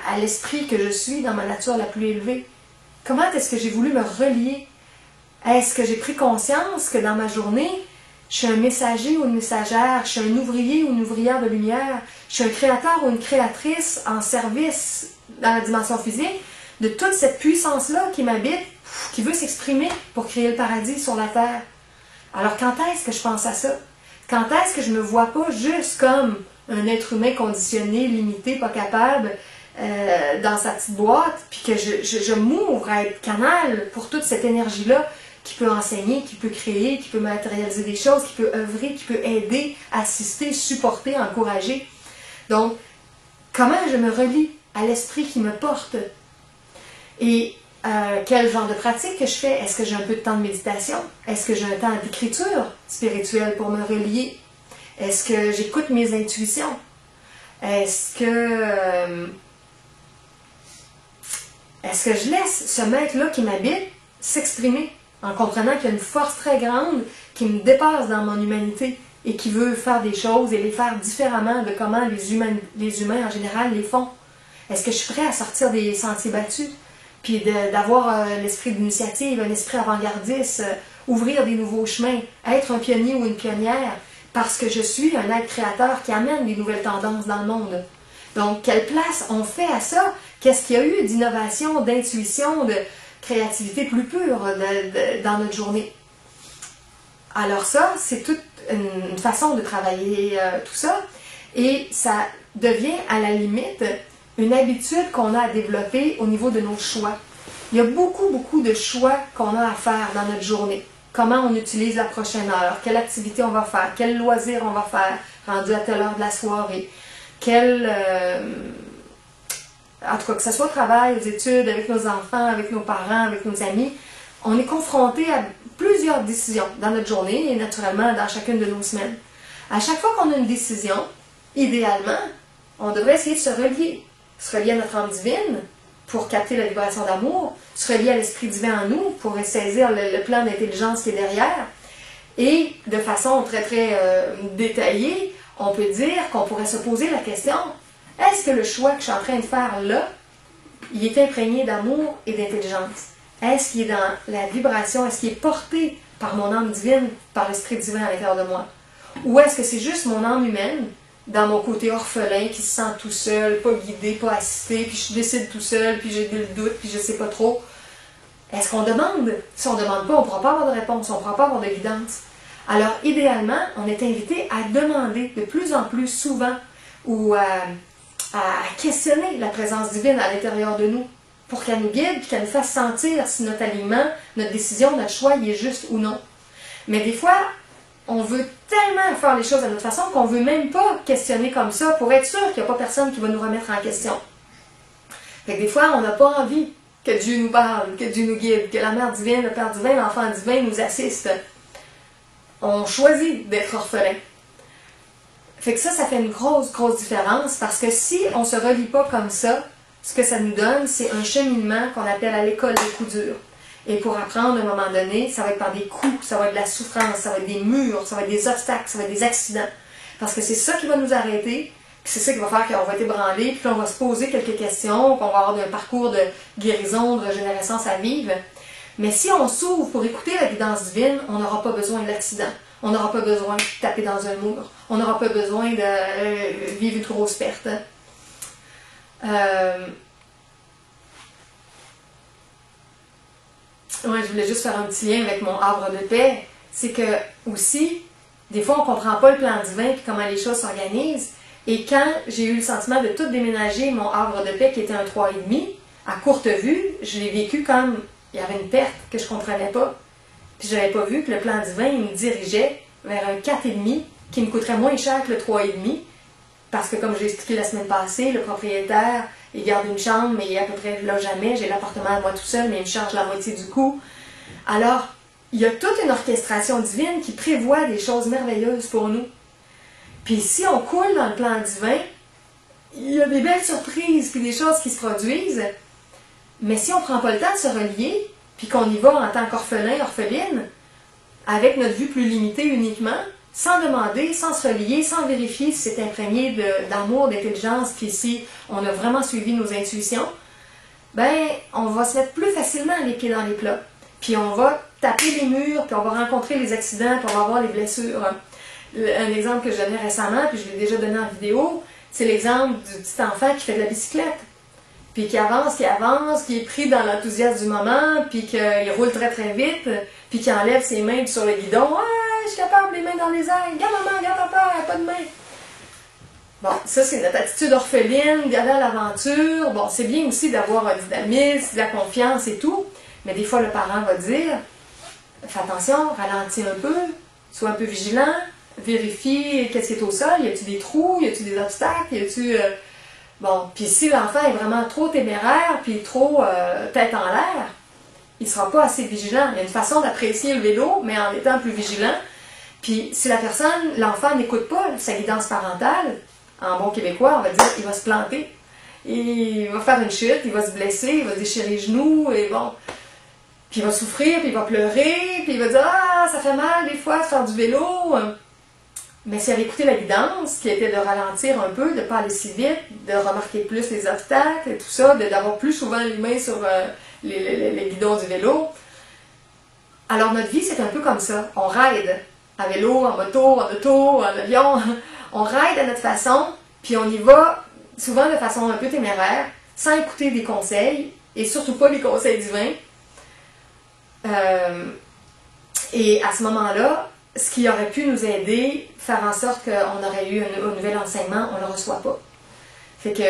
À l'esprit que je suis dans ma nature la plus élevée. Comment est-ce que j'ai voulu me relier? Est-ce que j'ai pris conscience que dans ma journée, je suis un messager ou une messagère, je suis un ouvrier ou une ouvrière de lumière, je suis un créateur ou une créatrice en service dans la dimension physique de toute cette puissance-là qui m'habite, qui veut s'exprimer pour créer le paradis sur la terre? Alors quand est-ce que je pense à ça? Quand est-ce que je ne me vois pas juste comme un être humain conditionné, limité, pas capable, dans sa petite boîte, puis que je m'ouvre à être canal pour toute cette énergie-là qui peut enseigner, qui peut créer, qui peut matérialiser des choses, qui peut œuvrer, qui peut aider, assister, supporter, encourager. Donc, comment je me relie à l'esprit qui me porte? Et quel genre de pratique que je fais? Est-ce que j'ai un peu de temps de méditation? Est-ce que j'ai un temps d'écriture spirituelle pour me relier? Est-ce que j'écoute mes intuitions? Est-ce que je laisse ce maître-là qui m'habite s'exprimer en comprenant qu'il y a une force très grande qui me dépasse dans mon humanité et qui veut faire des choses et les faire différemment de comment les humains en général les font? Est-ce que je suis prêt à sortir des sentiers battus? Puis d'avoir l'esprit d'initiative, un esprit avant-gardiste, ouvrir des nouveaux chemins, être un pionnier ou une pionnière, parce que je suis un être créateur qui amène des nouvelles tendances dans le monde. Donc, quelle place on fait à ça? Qu'est-ce qu'il y a eu d'innovation, d'intuition, de créativité plus pure dans notre journée? Alors ça, c'est toute une façon de travailler tout ça. Et ça devient, à la limite, une habitude qu'on a à développer au niveau de nos choix. Il y a beaucoup de choix qu'on a à faire dans notre journée. Comment on utilise la prochaine heure, quelle activité on va faire, quel loisir on va faire, rendu à telle heure de la soirée, en tout cas, que ce soit au travail, aux études, avec nos enfants, avec nos parents, avec nos amis, on est confronté à plusieurs décisions dans notre journée et naturellement dans chacune de nos semaines. À chaque fois qu'on a une décision, idéalement, on devrait essayer de se relier à notre âme divine pour capter la vibration d'amour, se relier à l'esprit divin en nous pour saisir le plan d'intelligence qui est derrière. Et de façon très détaillée, on peut dire qu'on pourrait se poser la question: est-ce que le choix que je suis en train de faire là, il est imprégné d'amour et d'intelligence? Est-ce qu'il est dans la vibration? Est-ce qu'il est porté par mon âme divine, par l'esprit divin à l'intérieur de moi? Ou est-ce que c'est juste mon âme humaine dans mon côté orphelin qui se sent tout seul, pas guidé, pas assisté, puis je décide tout seul, puis j'ai le doute, puis je sais pas trop. Est-ce qu'on demande? Si on ne demande pas, on ne pourra pas avoir de réponse, on ne pourra pas avoir de guidance. Alors, idéalement, on est invité à demander de plus en plus souvent ou à questionner la présence divine à l'intérieur de nous pour qu'elle nous guide, puis qu'elle nous fasse sentir si notre alignement, notre décision, notre choix, il est juste ou non. Mais des fois, on veut tellement faire les choses à notre façon qu'on ne veut même pas questionner comme ça pour être sûr qu'il n'y a pas personne qui va nous remettre en question. Fait que des fois, on n'a pas envie que Dieu nous parle, que Dieu nous guide, que la Mère divine, le Père divin, l'Enfant divin nous assiste. On choisit d'être orphelin. Fait que ça fait une grosse, grosse différence parce que si on ne se relie pas comme ça, ce que ça nous donne, c'est un cheminement qu'on appelle à l'école des coups durs. Et pour apprendre, à un moment donné, ça va être par des coups, ça va être de la souffrance, ça va être des murs, ça va être des obstacles, ça va être des accidents. Parce que c'est ça qui va nous arrêter, puis c'est ça qui va faire qu'on va être ébranlé, puis qu'on va se poser quelques questions, qu'on va avoir un parcours de guérison, de régénérescence à vivre. Mais si on s'ouvre pour écouter la guidance divine, on n'aura pas besoin de l'accident. On n'aura pas besoin de taper dans un mur. On n'aura pas besoin de vivre une grosse perte. Ouais, je voulais juste faire un petit lien avec mon havre de paix. C'est que, aussi, des fois, on ne comprend pas le plan divin et comment les choses s'organisent. Et quand j'ai eu le sentiment de tout déménager, mon havre de paix qui était un 3,5, à courte vue, je l'ai vécu comme il y avait une perte que je ne comprenais pas. Puis je n'avais pas vu que le plan divin, il me dirigeait vers un 4,5 qui me coûterait moins cher que le 3,5. Parce que, comme j'ai expliqué la semaine passée, le propriétaire, il garde une chambre, mais il est à peu près là jamais. J'ai l'appartement à moi tout seul, mais il me charge la moitié du coût. Alors, il y a toute une orchestration divine qui prévoit des choses merveilleuses pour nous. Puis si on coule dans le plan divin, il y a des belles surprises, puis des choses qui se produisent. Mais si on ne prend pas le temps de se relier, puis qu'on y va en tant qu'orphelin, orpheline, avec notre vue plus limitée uniquement, sans demander, sans se relier, sans vérifier si c'est imprégné d'amour, d'intelligence, puis si on a vraiment suivi nos intuitions, ben, on va se mettre plus facilement les pieds dans les plats. Puis on va taper les murs, puis on va rencontrer les accidents, puis on va avoir les blessures. Un exemple que je donnais récemment, puis je l'ai déjà donné en vidéo, c'est l'exemple du petit enfant qui fait de la bicyclette. Puis qui avance, qui est pris dans l'enthousiasme du moment, puis qu'il roule très très vite, puis qui enlève ses mains sur le guidon. « Ah, je suis capable, les mains dans les airs. Regarde maman, regarde papa, elle n'a pas de main. » Bon, ça c'est notre attitude orpheline, d'aller à l'aventure. Bon, c'est bien aussi d'avoir un dynamisme, de la confiance et tout, mais des fois le parent va dire « Fais attention, ralentis un peu, sois un peu vigilant, vérifie qu'est-ce qui est au sol, y a-t-il des trous, y a-t-il des obstacles, y a-t-il... Bon, puis si l'enfant est vraiment trop téméraire, puis trop tête en l'air, il ne sera pas assez vigilant. Il y a une façon d'apprécier le vélo, mais en étant plus vigilant. Puis si l'enfant n'écoute pas sa guidance parentale, en bon québécois, on va dire, il va se planter. Il va faire une chute, il va se blesser, il va se déchirer les genoux, et bon. Puis il va souffrir, puis il va pleurer, puis il va dire « Ah, ça fait mal des fois de faire du vélo ». Mais si elle écoutait la guidance, qui était de ralentir un peu, de ne pas aller si vite, de remarquer plus les obstacles et tout ça, d'avoir plus souvent les mains sur les guidons du vélo. Alors notre vie, c'est un peu comme ça. On ride à vélo, en moto, en auto, en avion. On ride à notre façon, puis on y va souvent de façon un peu téméraire, sans écouter des conseils, et surtout pas les conseils divins. Et à ce moment-là, ce qui aurait pu nous aider, faire en sorte qu'on aurait eu un nouvel enseignement, on ne le reçoit pas. Fait que,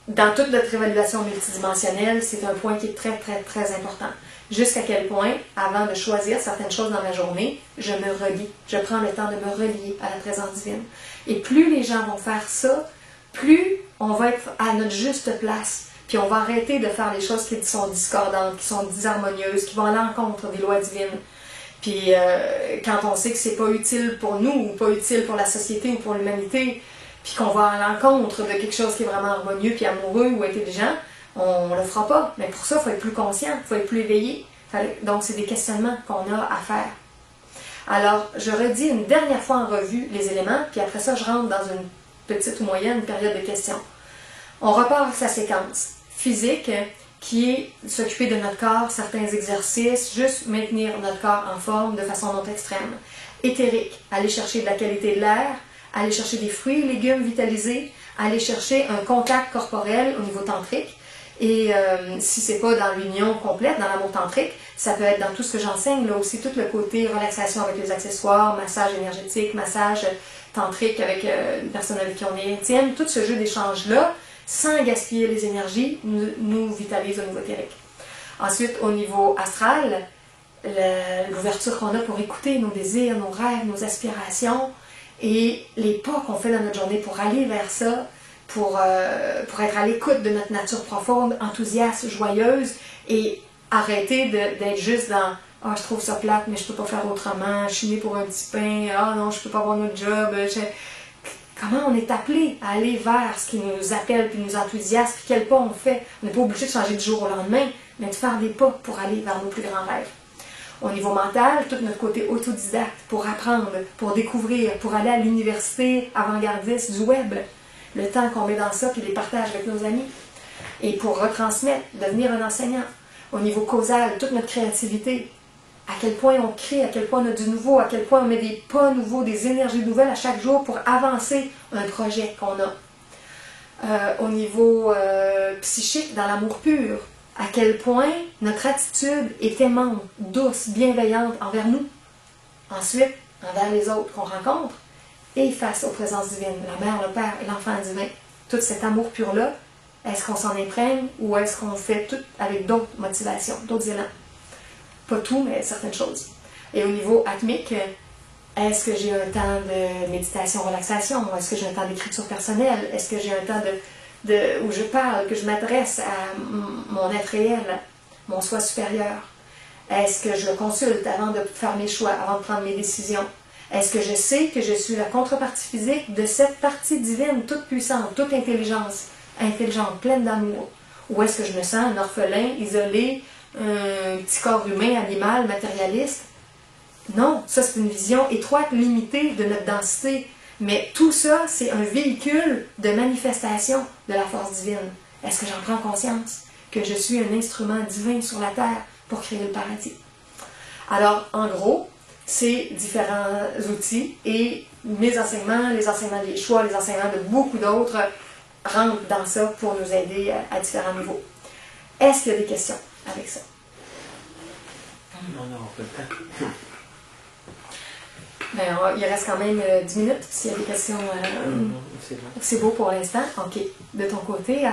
dans toute notre évaluation multidimensionnelle, c'est un point qui est très, très, très important. Jusqu'à quel point, avant de choisir certaines choses dans ma journée, je me relie. Je prends le temps de me relier à la présence divine. Et plus les gens vont faire ça, plus on va être à notre juste place. Puis on va arrêter de faire les choses qui sont discordantes, qui sont disharmonieuses, qui vont à l'encontre des lois divines. Puis quand on sait que c'est pas utile pour nous, ou pas utile pour la société ou pour l'humanité, puis qu'on va à l'encontre de quelque chose qui est vraiment harmonieux, puis amoureux ou intelligent, on le fera pas. Mais pour ça, il faut être plus conscient, il faut être plus éveillé. Donc c'est des questionnements qu'on a à faire. Alors, je redis une dernière fois en revue les éléments, puis après ça, je rentre dans une petite ou moyenne période de questions. On repart avec sa séquence physique, qui est s'occuper de notre corps, certains exercices, juste maintenir notre corps en forme de façon non extrême. Éthérique, aller chercher de la qualité de l'air, aller chercher des fruits et légumes vitalisés, aller chercher un contact corporel au niveau tantrique. Et si c'est pas dans l'union complète, dans l'amour tantrique, ça peut être dans tout ce que j'enseigne, là aussi, tout le côté relaxation avec les accessoires, massage énergétique, massage tantrique avec une personne avec qui on est intime, tout ce jeu d'échange-là, sans gaspiller les énergies, nous vitalise au niveau éthérique. Ensuite, au niveau astral, l'ouverture qu'on a pour écouter nos désirs, nos rêves, nos aspirations et les pas qu'on fait dans notre journée pour aller vers ça, pour être à l'écoute de notre nature profonde, enthousiaste, joyeuse et arrêter d'être juste dans « Ah, je trouve ça plate, mais je peux pas faire autrement, je suis née pour un petit pain, ah non, je peux pas avoir notre job. » Comment on est appelé à aller vers ce qui nous appelle puis nous enthousiasme, puis quel pas on fait. On n'est pas obligé de changer du jour au lendemain, mais de faire des pas pour aller vers nos plus grands rêves. Au niveau mental, tout notre côté autodidacte pour apprendre, pour découvrir, pour aller à l'université avant-gardiste du web, le temps qu'on met dans ça, puis les partages avec nos amis, et pour retransmettre, devenir un enseignant. Au niveau causal, toute notre créativité, à quel point on crée, à quel point on a du nouveau, à quel point on met des pas nouveaux, des énergies nouvelles à chaque jour pour avancer un projet qu'on a. Au niveau psychique, dans l'amour pur, à quel point notre attitude est aimante, douce, bienveillante envers nous. Ensuite, envers les autres qu'on rencontre et face aux présences divines, la mère, le père et l'enfant divin. Tout cet amour pur-là, est-ce qu'on s'en imprègne ou est-ce qu'on fait tout avec d'autres motivations, d'autres élans? Pas tout, mais certaines choses. Et au niveau atmique, est-ce que j'ai un temps de méditation, relaxation? Est-ce que j'ai un temps d'écriture personnelle? Est-ce que j'ai un temps où je parle, que je m'adresse à mon être réel, mon soi supérieur? Est-ce que je le consulte avant de faire mes choix, avant de prendre mes décisions? Est-ce que je sais que je suis la contrepartie physique de cette partie divine, toute puissante, toute intelligente, pleine d'amour? Ou est-ce que je me sens un orphelin, isolé, un petit corps humain, animal, matérialiste? Non, ça c'est une vision étroite, limitée de notre densité. Mais tout ça, c'est un véhicule de manifestation de la force divine. Est-ce que j'en prends conscience? Que je suis un instrument divin sur la terre pour créer le paradis. Alors, en gros, ces différents outils et mes enseignements, les enseignements des choix, les enseignements de beaucoup d'autres rentrent dans ça pour nous aider à différents niveaux. Est-ce qu'il y a des questions avec ça? Non, non, on peut le temps. Ben, il reste quand même 10 minutes s'il y a des questions. C'est bon. C'est beau pour l'instant. OK. De ton côté,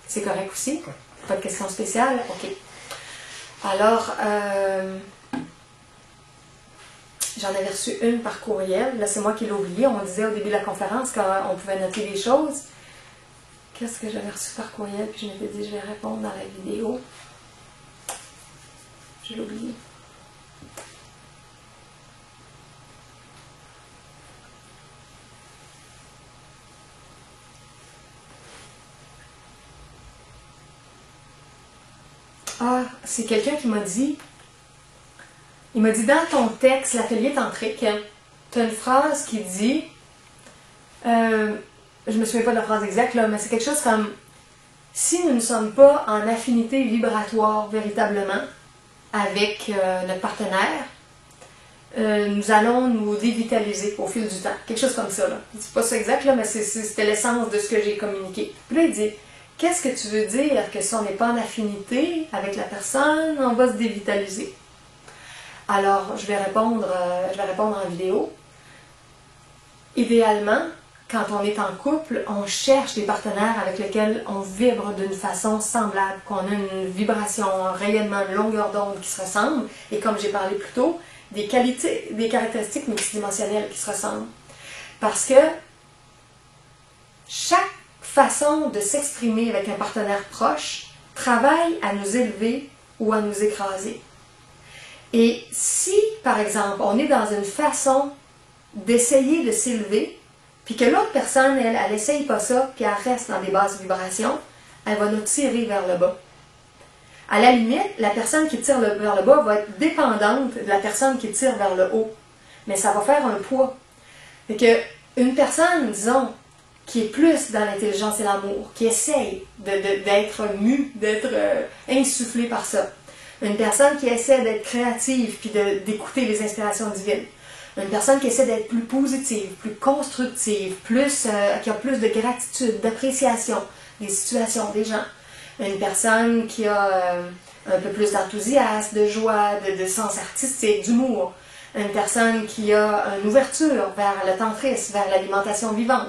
c'est correct aussi? Pas de questions spéciales? OK. Alors, j'en avais reçu une par courriel. Là, c'est moi qui l'ai oublié. On disait au début de la conférence qu'on pouvait noter des choses. Qu'est-ce que j'avais reçu par courriel? Puis je m'étais dit, je vais répondre dans la vidéo. Je l'ai oublié. Ah, c'est quelqu'un qui m'a dit, il m'a dit dans ton texte, l'atelier tantrique, tu as une phrase qui dit, je me souviens pas de la phrase exacte, là, mais c'est quelque chose comme, si nous ne sommes pas en affinité vibratoire véritablement avec notre partenaire, nous allons nous dévitaliser au fil du temps. Quelque chose comme ça, là. C'est pas ça exact, là, mais c'était l'essence de ce que j'ai communiqué. Puis là, il dit, qu'est-ce que tu veux dire que si on n'est pas en affinité avec la personne, on va se dévitaliser? Alors, je vais répondre en vidéo. Idéalement, quand on est en couple, on cherche des partenaires avec lesquels on vibre d'une façon semblable, qu'on a une vibration, un rayonnement, une longueur d'onde qui se ressemble, et comme j'ai parlé plus tôt, des qualités, des caractéristiques multidimensionnelles qui se ressemblent. Parce que chaque façon de s'exprimer avec un partenaire proche travaille à nous élever ou à nous écraser. Et si, par exemple, on est dans une façon d'essayer de s'élever, puis que l'autre personne, elle essaye pas ça, puis elle reste dans des basses vibrations, elle va nous tirer vers le bas. À la limite, la personne qui tire vers le bas va être dépendante de la personne qui tire vers le haut. Mais ça va faire un poids. Fait que une personne, disons, qui est plus dans l'intelligence et l'amour, qui essaye d'être mue, d'être insufflée par ça. Une personne qui essaie d'être créative puis d'écouter les inspirations divines. Une personne qui essaie d'être plus positive, plus constructive, qui a plus de gratitude, d'appréciation des situations, des gens. Une personne qui a un peu plus d'enthousiasme, de joie, de sens artistique, d'humour. Une personne qui a une ouverture vers le tantrisme, vers l'alimentation vivante.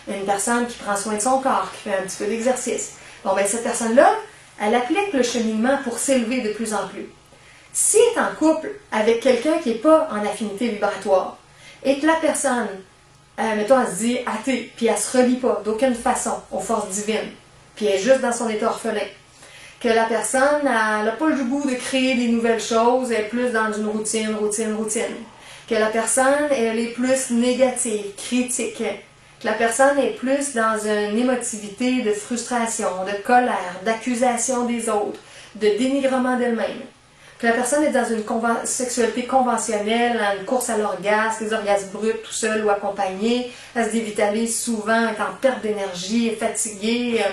Une personne qui prend soin de son corps, qui fait un petit peu d'exercice. Bon, ben cette personne-là, elle applique le cheminement pour s'élever de plus en plus. Si elle est en couple avec quelqu'un qui n'est pas en affinité vibratoire, et que la personne, mettons, elle se dit athée, puis elle se relie pas d'aucune façon aux forces divines, puis elle est juste dans son état orphelin, que la personne n'a pas le goût de créer des nouvelles choses, elle est plus dans une routine, que la personne, elle est plus négative, critique, que la personne est plus dans une émotivité de frustration, de colère, d'accusation des autres, de dénigrement d'elle-même, que la personne est dans une sexualité conventionnelle, une course à l'orgasme, des orgasmes bruts, tout seul ou accompagné, elle se dévitalise souvent, est en perte d'énergie, est fatiguée,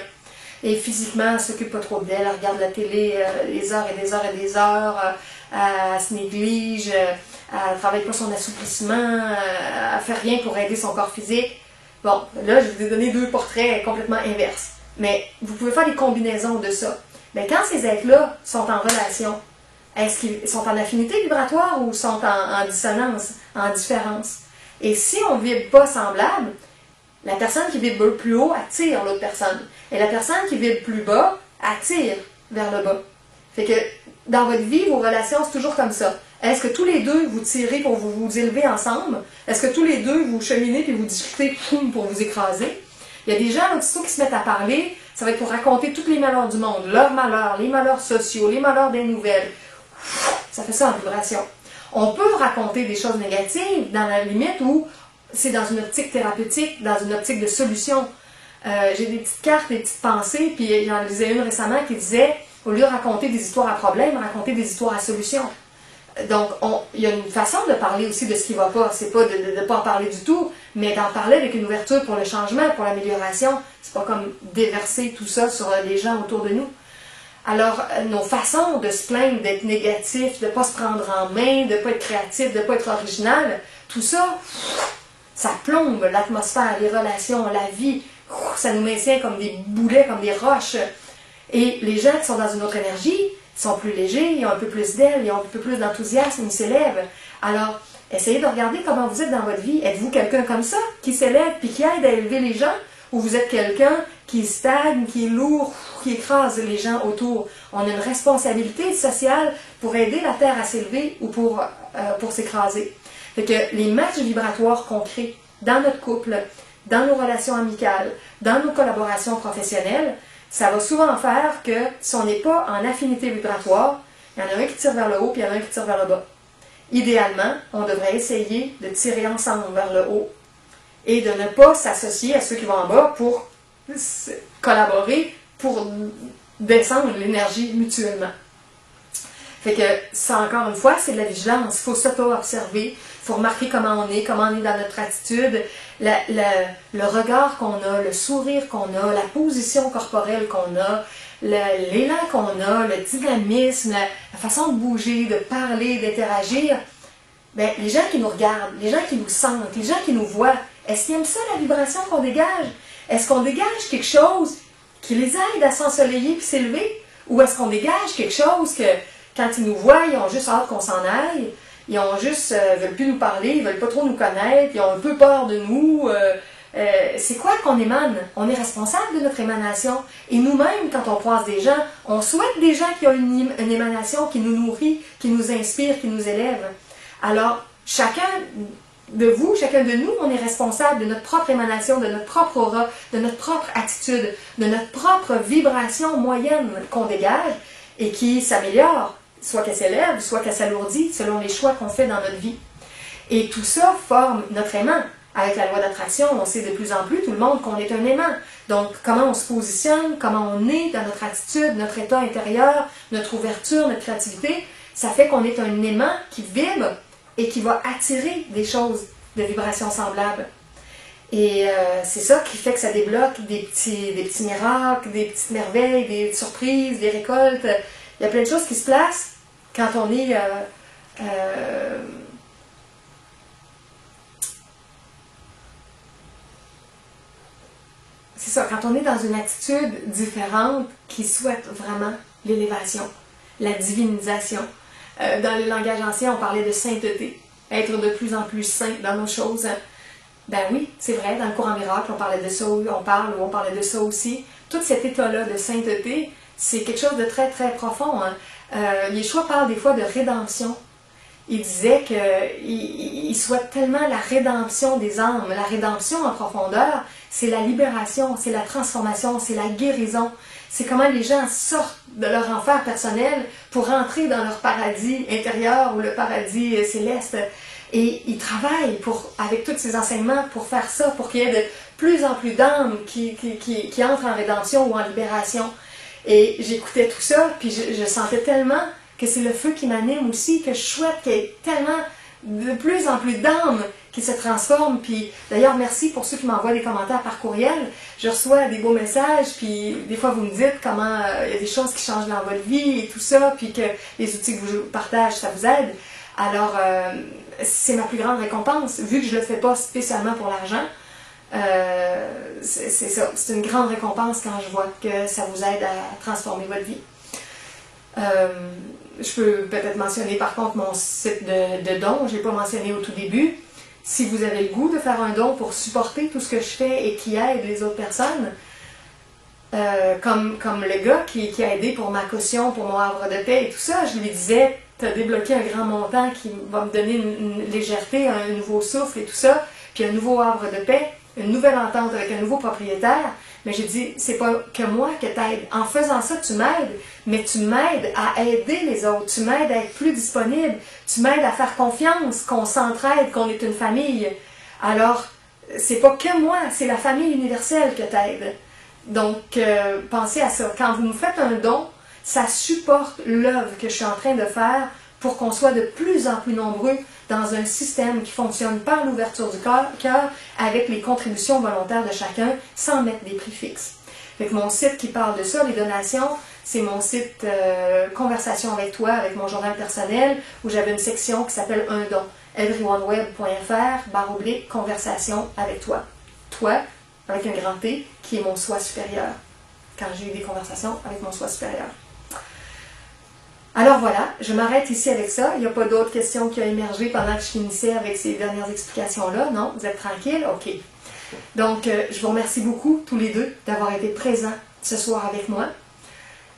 et physiquement, elle s'occupe pas trop d'elle, elle regarde la télé des heures et des heures et des heures, elle se néglige, elle travaille pas son assouplissement, elle fait rien pour aider son corps physique. Bon, là, je vous ai donné deux portraits complètement inverses. Mais vous pouvez faire des combinaisons de ça. Mais quand ces êtres-là sont en relation, est-ce qu'ils sont en affinité vibratoire ou sont en dissonance, en différence? Et si on ne vibre pas semblable, la personne qui vibre plus haut attire l'autre personne. Et la personne qui vibre plus bas attire vers le bas. Fait que dans votre vie, vos relations, c'est toujours comme ça. Est-ce que tous les deux vous tirez pour vous élever ensemble? Est-ce que tous les deux vous cheminez puis vous discutez pour vous écraser? Il y a des gens aussitôt qui se mettent à parler, ça va être pour raconter tous les malheurs du monde, leurs malheurs, les malheurs sociaux, les malheurs des nouvelles. Ça fait ça en vibration. On peut raconter des choses négatives dans la limite où c'est dans une optique thérapeutique, dans une optique de solution. J'ai des petites cartes, des petites pensées, puis j'en lisais une récemment qui disait, au lieu de raconter des histoires à problème, raconter des histoires à solution. Donc, il y a une façon de parler aussi de ce qui ne va pas. C'est pas de ne pas en parler du tout, mais d'en parler avec une ouverture pour le changement, pour l'amélioration. C'est pas comme déverser tout ça sur les gens autour de nous. Alors, nos façons de se plaindre, d'être négatif, de ne pas se prendre en main, de ne pas être créatif, de ne pas être original, tout ça, ça plombe l'atmosphère, les relations, la vie. Ça nous maintient comme des boulets, comme des roches. Et les gens qui sont dans une autre énergie, sont plus légers, ils ont un peu plus d'aile, ils ont un peu plus d'enthousiasme, ils s'élèvent. Alors, essayez de regarder comment vous êtes dans votre vie. Êtes-vous quelqu'un comme ça, qui s'élève puis qui aide à élever les gens? Ou vous êtes quelqu'un qui stagne, qui est lourd, qui écrase les gens autour? On a une responsabilité sociale pour aider la Terre à s'élever ou pour s'écraser. Fait que les matchs vibratoires qu'on crée dans notre couple, dans nos relations amicales, dans nos collaborations professionnelles, ça va souvent faire que si on n'est pas en affinité vibratoire, il y en a un qui tire vers le haut puis il y en a un qui tire vers le bas. Idéalement, on devrait essayer de tirer ensemble vers le haut et de ne pas s'associer à ceux qui vont en bas pour collaborer, pour descendre l'énergie mutuellement. Fait que, ça encore une fois, c'est de la vigilance. Il faut s'auto-observer, il faut remarquer comment on est dans notre attitude, le regard qu'on a, le sourire qu'on a, la position corporelle qu'on a, l'élan qu'on a, le dynamisme, la façon de bouger, de parler, d'interagir. Ben, les gens qui nous regardent, les gens qui nous sentent, les gens qui nous voient, est-ce qu'ils aiment ça la vibration qu'on dégage? Est-ce qu'on dégage quelque chose qui les aide à s'ensoleiller et s'élever? Ou est-ce qu'on dégage quelque chose que, quand ils nous voient, ils ont juste hâte qu'on s'en aille, ils ont juste, veulent plus nous parler, ils veulent pas trop nous connaître, ils ont un peu peur de nous. C'est quoi qu'on émane? On est responsable de notre émanation. Et nous-mêmes, quand on croise des gens, on souhaite des gens qui ont une émanation qui nous nourrit, qui nous inspire, qui nous élève. Alors, chacun de vous, chacun de nous, on est responsable de notre propre émanation, de notre propre aura, de notre propre attitude, de notre propre vibration moyenne qu'on dégage et qui s'améliore, soit qu'elle s'élève, soit qu'elle s'alourdit, selon les choix qu'on fait dans notre vie. Et tout ça forme notre aimant. Avec la loi d'attraction, on sait de plus en plus, tout le monde, qu'on est un aimant. Donc, comment on se positionne, comment on est dans notre attitude, notre état intérieur, notre ouverture, notre créativité, ça fait qu'on est un aimant qui vibre et qui va attirer des choses de vibrations semblables. Et c'est ça qui fait que ça débloque des petits miracles, des petites merveilles, des surprises, des récoltes. Il y a plein de choses qui se placent quand on est c'est ça, quand on est dans une attitude différente qui souhaite vraiment l'élévation, la divinisation. Dans le langage ancien, on parlait de sainteté, être de plus en plus saint dans nos choses. Ben oui, c'est vrai, dans le courant miracle, on parlait de ça, on parlait de ça aussi. Tout cet état-là de sainteté, c'est quelque chose de très, très profond. Hein. Yeshua parle des fois de rédemption. Il disait qu'il souhaite tellement la rédemption des âmes. La rédemption en profondeur, c'est la libération, c'est la transformation, c'est la guérison. C'est comment les gens sortent de leur enfer personnel pour entrer dans leur paradis intérieur ou le paradis céleste. Et ils travaillent avec tous ces enseignements pour faire ça, pour qu'il y ait de plus en plus d'âmes qui entrent en rédemption ou en libération. Et j'écoutais tout ça, puis je sentais tellement que c'est le feu qui m'anime aussi, que je souhaite qu'il y ait tellement de plus en plus d'âmes qui se transforment. Puis d'ailleurs, merci pour ceux qui m'envoient des commentaires par courriel. Je reçois des beaux messages, puis des fois vous me dites comment il y a des choses qui changent dans votre vie et tout ça, puis que les outils que vous partagez, ça vous aide. Alors, c'est ma plus grande récompense, vu que je ne le fais pas spécialement pour l'argent. C'est ça, c'est une grande récompense quand je vois que ça vous aide à transformer votre vie. Je peux peut-être mentionner par contre mon site de dons, je ne l'ai pas mentionné au tout début. Si vous avez le goût de faire un don pour supporter tout ce que je fais et qui aide les autres personnes, comme le gars qui a aidé pour ma caution, pour mon havre de paix et tout ça, je lui disais, tu as débloqué un grand montant qui va me donner une légèreté, un nouveau souffle et tout ça, puis un nouveau havre de paix, une nouvelle entente avec un nouveau propriétaire. Mais j'ai dit, c'est pas que moi que t'aides. En faisant ça, tu m'aides, mais tu m'aides à aider les autres. Tu m'aides à être plus disponible. Tu m'aides à faire confiance, qu'on s'entraide, qu'on est une famille. Alors, c'est pas que moi, c'est la famille universelle que t'aide. Donc, pensez à ça. Quand vous me faites un don, ça supporte l'œuvre que je suis en train de faire pour qu'on soit de plus en plus nombreux dans un système qui fonctionne par l'ouverture du cœur avec les contributions volontaires de chacun sans mettre des prix fixes. Fait que mon site qui parle de ça, les donations, c'est mon site Conversation avec toi, avec mon journal personnel, où j'avais une section qui s'appelle Un don. everyoneWeb.fr/conversation avec toi. Toi, avec un grand T, qui est mon soi supérieur. Quand j'ai eu des conversations avec mon soi supérieur. Alors voilà, je m'arrête ici avec ça. Il n'y a pas d'autres questions qui ont émergé pendant que je finissais avec ces dernières explications-là. Non, vous êtes tranquille? OK. Donc, je vous remercie beaucoup, tous les deux, d'avoir été présents ce soir avec moi.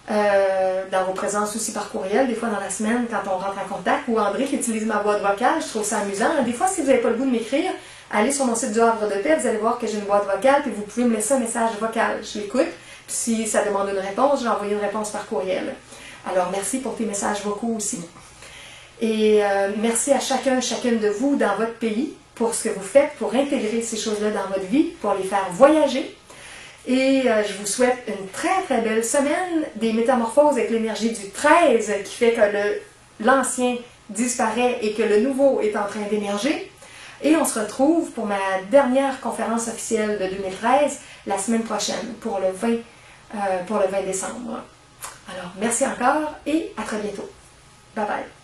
Dans vos présences aussi par courriel, des fois dans la semaine, quand on rentre en contact, ou André qui utilise ma boîte vocale, je trouve ça amusant. Des fois, si vous n'avez pas le goût de m'écrire, allez sur mon site du Havre de Paix, vous allez voir que j'ai une boîte vocale, puis vous pouvez me laisser un message vocal. Je l'écoute, puis si ça demande une réponse, j'ai envoyé une réponse par courriel. Alors, merci pour tes messages vocaux aussi. Et merci à chacune de vous dans votre pays pour ce que vous faites, pour intégrer ces choses-là dans votre vie, pour les faire voyager. Et je vous souhaite une très, très belle semaine, des métamorphoses avec l'énergie du 13 qui fait que l'ancien disparaît et que le nouveau est en train d'émerger. Et on se retrouve pour ma dernière conférence officielle de 2013 la semaine prochaine pour le 20 décembre. Alors, merci encore et à très bientôt. Bye bye.